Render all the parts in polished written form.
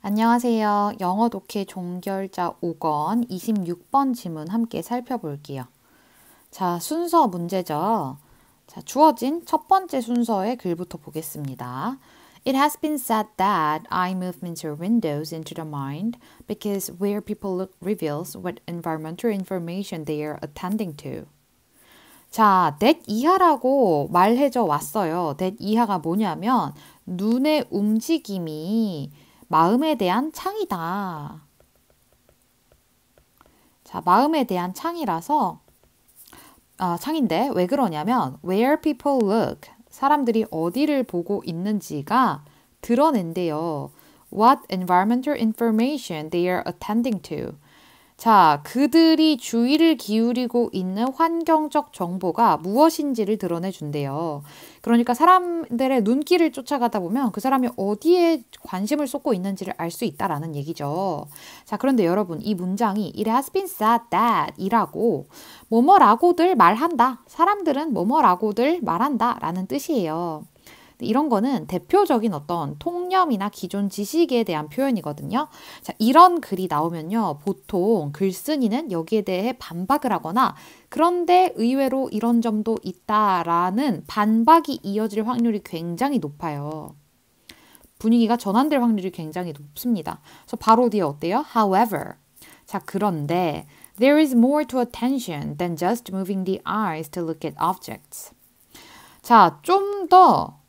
안녕하세요. 영어 독해 종결자 5권 26번 지문 함께 살펴볼게요. 자, 순서 문제죠. 자, 주어진 첫 번째 순서의 글부터 보겠습니다. It has been said that eye movements are windows into the mind because where people look reveals what environmental information they are attending to. 자, that 이하라고 말해져 왔어요. that 이하가 뭐냐면 눈의 움직임이 마음에 대한 창이다. 자, 마음에 대한 창이라서 창인데 왜 그러냐면 where people look 사람들이 어디를 보고 있는지가 드러낸대요. What environmental information they are attending to. 자, 그들이 주의를 기울이고 있는 환경적 정보가 무엇인지를 드러내준대요. 그러니까 사람들의 눈길을 쫓아가다 보면 그 사람이 어디에 관심을 쏟고 있는지를 알 수 있다라는 얘기죠. 자, 그런데 여러분, 이 문장이 It has been said that 이라고 뭐뭐라고들 말한다. 사람들은 뭐뭐라고들 말한다 라는 뜻이에요. 이런 거는 대표적인 어떤 통념이나 기존 지식에 대한 표현이거든요. 자, 이런 글이 나오면요. 보통 글쓴이는 여기에 대해 반박을 하거나 그런데 의외로 이런 점도 있다라는 반박이 이어질 확률이 굉장히 높아요. 분위기가 전환될 확률이 굉장히 높습니다. 그래서 바로 뒤에 어때요? However. 자, 그런데 There is more to attention than just moving the eyes to look at objects. 자, 좀 더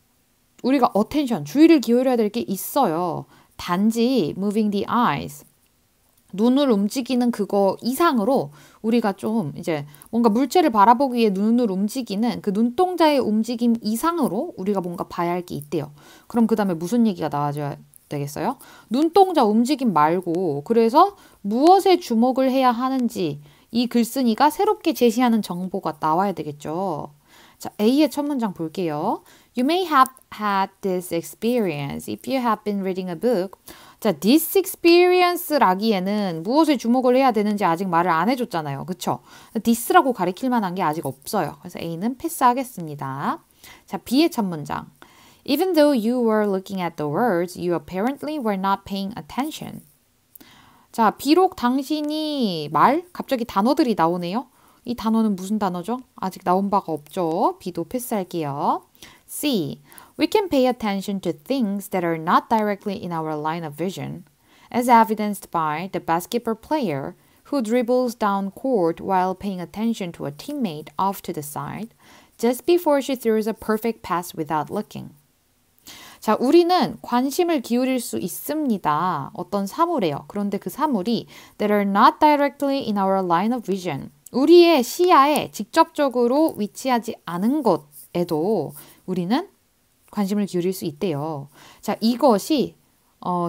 우리가 attention, 주의를 기울여야 될 게 있어요. 단지 moving the eyes, 눈을 움직이는 그거 이상으로 우리가 좀 이제 뭔가 물체를 바라보기 위해 눈을 움직이는 그 눈동자의 움직임 이상으로 우리가 뭔가 봐야 할 게 있대요. 그럼 그 다음에 무슨 얘기가 나와줘야 되겠어요? 눈동자 움직임 말고 그래서 무엇에 주목을 해야 하는지 이 글쓴이가 새롭게 제시하는 정보가 나와야 되겠죠. 자, A의 첫 문장 볼게요. You may have had this experience if you have been reading a book. 자, this experience라기에는 무엇에 주목을 해야 되는지 아직 말을 안 해줬잖아요. 그쵸? this라고 가리킬 만한 게 아직 없어요. 그래서 A는 패스하겠습니다. 자, B의 첫 문장. Even though you were looking at the words, you apparently were not paying attention. 자, 비록 당신이 갑자기 단어들이 나오네요. 이 단어는 무슨 단어죠? 아직 나온 바가 없죠. B도 패스할게요. C. We can pay attention to things that are not directly in our line of vision, as evidenced by the basketball player who dribbles down court while paying attention to a teammate off to the side, just before she throws a perfect pass without looking. 자, 우리는 관심을 기울일 수 있습니다. 어떤 사물에요. 그런데 그 사물이 that are not directly in our line of vision. 우리의 시야에 직접적으로 위치하지 않은 것에도 우리는 관심을 기울일 수 있대요. 자, 이것이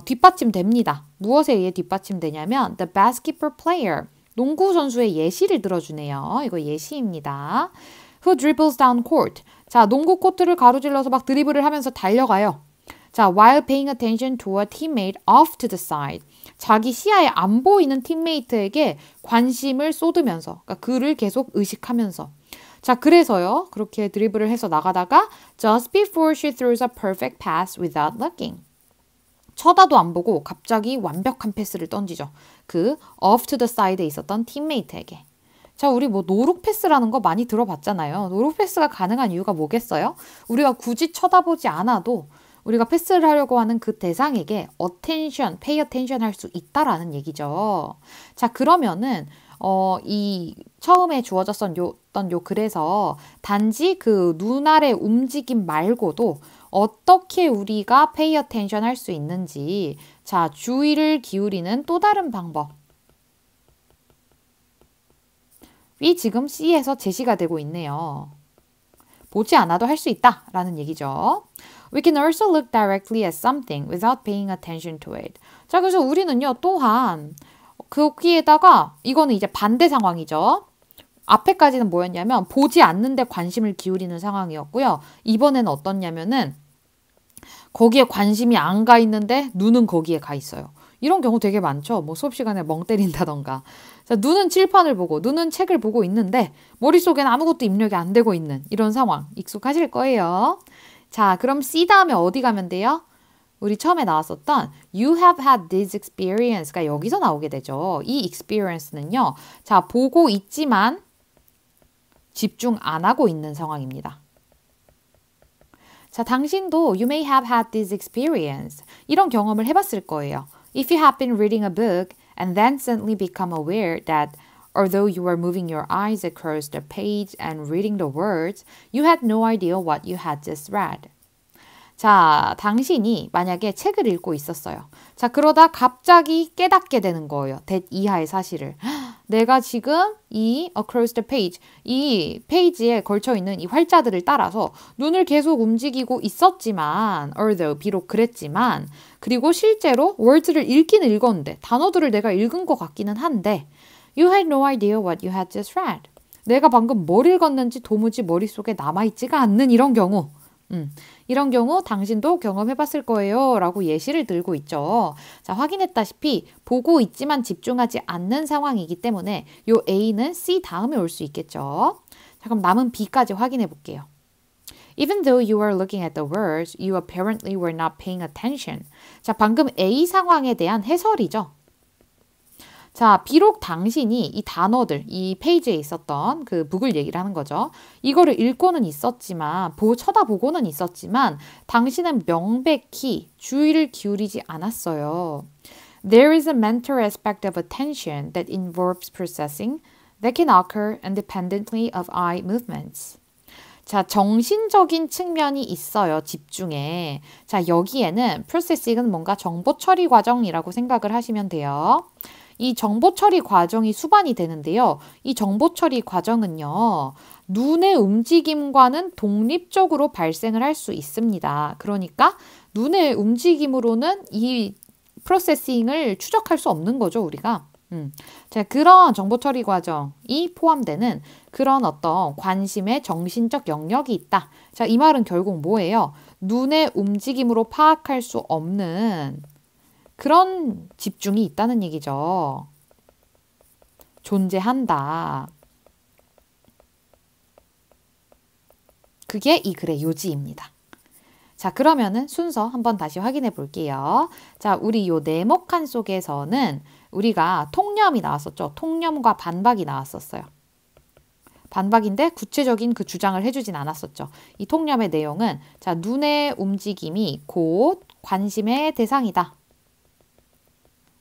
뒷받침됩니다. 무엇에 의해 뒷받침되냐면 the basketball player, 농구 선수의 예시를 들어주네요. 이거 예시입니다. Who dribbles down court. 자, 농구 코트를 가로질러서 막 드리블을 하면서 달려가요. 자, while paying attention to a teammate off to the side. 자기 시야에 안 보이는 팀메이트에게 관심을 쏟으면서, 그러니까 그를 계속 의식하면서. 자, 그래서요, 그렇게 드리블을 해서 나가다가 just before she throws a perfect pass without looking. 쳐다도 안 보고 갑자기 완벽한 패스를 던지죠. 그 off to the side에 있었던 팀메이트에게. 자, 우리 뭐 노룩 패스라는 거 많이 들어봤잖아요. 노룩 패스가 가능한 이유가 뭐겠어요? 우리가 굳이 쳐다보지 않아도 우리가 패스를 하려고 하는 그 대상에게 attention, pay attention 할 수 있다라는 얘기죠. 자, 그러면은 이 처음에 주어졌던 요 글에서 단지 그 눈알의 움직임 말고도 어떻게 우리가 pay attention 할 수 있는지, 자, 주의를 기울이는 또 다른 방법이 지금 C에서 제시가 되고 있네요. 보지 않아도 할 수 있다라는 얘기죠. We can also look directly at something without paying attention to it. 자, 그래서 우리는요, 또한 거기에다가 이거는 이제 반대 상황이죠. 앞에까지는 뭐였냐면 보지 않는데 관심을 기울이는 상황이었고요. 이번에는 어떻냐면은 거기에 관심이 안 가 있는데 눈은 거기에 가 있어요. 이런 경우 되게 많죠. 뭐 수업 시간에 멍 때린다던가. 자, 눈은 칠판을 보고 눈은 책을 보고 있는데 머릿속엔 아무것도 입력이 안 되고 있는 이런 상황 익숙하실 거예요. 자, 그럼 C 다음에 어디 가면 돼요? 우리 처음에 나왔었던 you have had this experience가 여기서 나오게 되죠. 이 experience는요. 자, 보고 있지만 집중 안 하고 있는 상황입니다. 자, 당신도 you may have had this experience. 이런 경험을 해봤을 거예요. If you have been reading a book and then suddenly become aware that although you were moving your eyes across the page and reading the words, you had no idea what you had just read. 자, 당신이 만약에 책을 읽고 있었어요. 자, 그러다 갑자기 깨닫게 되는 거예요. that 이하의 사실을. 내가 지금 이 across the page, 이 페이지에 걸쳐있는 이 활자들을 따라서 눈을 계속 움직이고 있었지만, although 비록 그랬지만, 그리고 실제로 words를 읽긴 읽었는데, 단어들을 내가 읽은 것 같기는 한데, you had no idea what you had just read. 내가 방금 뭘 읽었는지 도무지 머릿속에 남아있지가 않는 이런 경우. 이런 경우 당신도 경험해봤을 거예요 라고 예시를 들고 있죠. 자, 확인했다시피 보고 있지만 집중하지 않는 상황이기 때문에 요 A는 C 다음에 올 수 있겠죠. 자, 그럼 남은 B까지 확인해 볼게요. Even though you were looking at the words, you apparently were not paying attention. 자, 방금 A 상황에 대한 해설이죠. 자, 비록 당신이 이 단어들, 이 페이지에 있었던 그 북을 얘기를 하는 거죠. 이거를 읽고는 있었지만, 쳐다보고는 있었지만, 당신은 명백히 주의를 기울이지 않았어요. There is a mental aspect of attention that involves processing that can occur independently of eye movements. 자, 정신적인 측면이 있어요. 집중에. 자, 여기에는 processing은 뭔가 정보 처리 과정이라고 생각을 하시면 돼요. 이 정보 처리 과정이 수반이 되는데요. 이 정보 처리 과정은요. 눈의 움직임과는 독립적으로 발생을 할 수 있습니다. 그러니까 눈의 움직임으로는 이 프로세싱을 추적할 수 없는 거죠, 우리가. 자, 그런 정보 처리 과정이 포함되는 그런 어떤 관심의 정신적 영역이 있다. 자, 이 말은 결국 뭐예요? 눈의 움직임으로 파악할 수 없는 그런 집중이 있다는 얘기죠. 존재한다. 그게 이 글의 요지입니다. 자, 그러면은 순서 한번 다시 확인해 볼게요. 자, 우리 요 네모칸 속에서는 우리가 통념이 나왔었죠. 통념과 반박이 나왔었어요. 반박인데 구체적인 그 주장을 해주진 않았었죠. 이 통념의 내용은 자, 눈의 움직임이 곧 관심의 대상이다.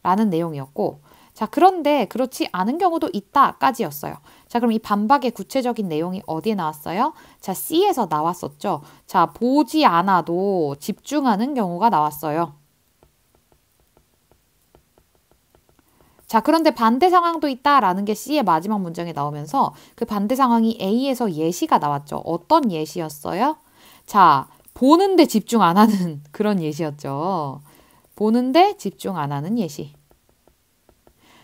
라는 내용이었고, 자, 그런데 그렇지 않은 경우도 있다까지였어요. 자, 그럼 이 반박의 구체적인 내용이 어디에 나왔어요? 자, C에서 나왔었죠. 자, 보지 않아도 집중하는 경우가 나왔어요. 자, 그런데 반대 상황도 있다라는 게 C의 마지막 문장에 나오면서 그 반대 상황이 A에서 예시가 나왔죠. 어떤 예시였어요? 자, 보는데 집중 안 하는 그런 예시였죠. 보는데 집중 안 하는 예시.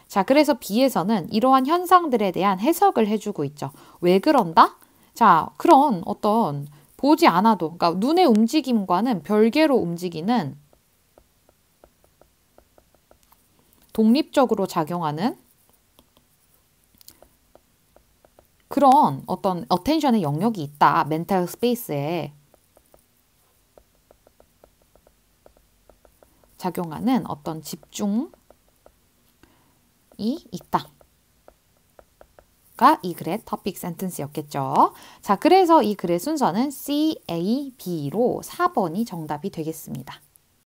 자, 그래서 B에서는 이러한 현상들에 대한 해석을 해주고 있죠. 왜 그런다? 자, 그런 어떤 보지 않아도, 그러니까 눈의 움직임과는 별개로 움직이는 독립적으로 작용하는 그런 어떤 어텐션의 영역이 있다. 멘탈 스페이스에. 작용하는 어떤 집중이 있다. 가 이 글의 토픽 센텐스였겠죠. 자, 그래서 이 글의 순서는 C, A, B로 4번이 정답이 되겠습니다.